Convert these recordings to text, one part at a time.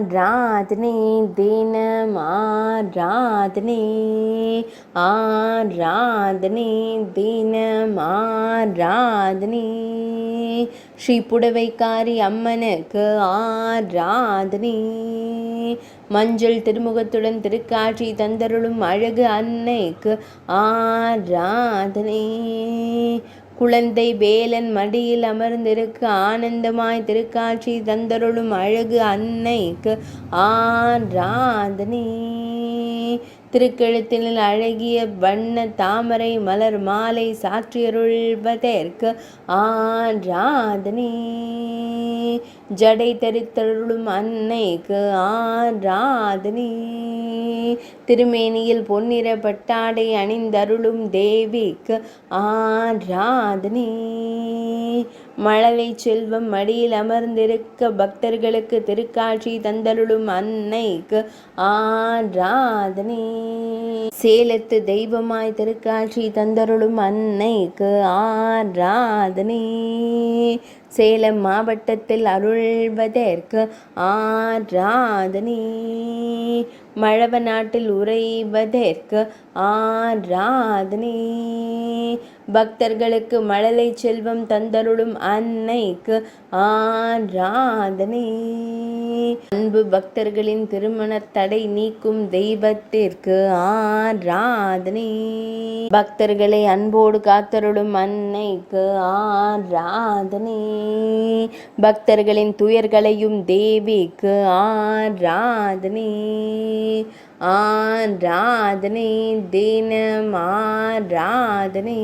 ஆராதனை தினம் ஆராதனை ஆராதனை தினம் ஆராதனை ஸ்ரீ புடவைக்காரி அம்மனுக்கு ஆராதனை மஞ்சள் திருமுகத்துடன் திருக்காட்சி தந்தருளும் அழகு அன்னைக்கு ஆராதனை குழந்தை வேலன் மடியில் அமர்ந்திருக்க ஆனந்தமாய் திருக்காட்சி தந்தருளும் அழகு அன்னைக்கு ஆராதனை திருக்கழுத்தில் அழகிய வண்ண தாமரை மலர் மாலை சாற்றியருள்வதற்கு ஆராதனை ஜடை தரித்தருளும் அன்னைக்கு ஆராதனை திருமேனியில் பொன்னிற பட்டாடை அணிந்தருளும் தேவிக்கு ஆராதனை மழலை செல்வம் மடியில் அமர்ந்திருக்க பக்தர்களுக்கு திருக்காட்சி தந்தருளும் அன்னைக்கு ஆராதனை சேலத்து தெய்வமாய் திருக்காட்சி தந்தருளும் அன்னைக்கு ஆராதனை சேலம் மாவட்டத்தில் அருள்வதற்கு ஆராதனை மழவ நாட்டில் உறைவதற்கு ஆராதனை பக்தர்களுக்கு மழலை செல்வம் தந்தருளும் அன்னைக்கு ஆராதனை அன்பு பக்தர்களின் திருமண தடை நீக்கும் தெய்வத்திற்கு ஆராதனை பக்தர்களை அன்போடு காத்தருளும் அன்னைக்கு ஆராதனை பக்தர்களின் துயர்களையும் தேவிக்கு ஆராதனை ஆராதனை தினம் ஆராதனை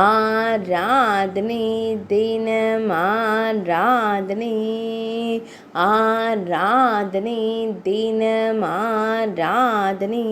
ஆராதனை தினம் ஆராதனை ஆராதனை தினம் ஆராதனை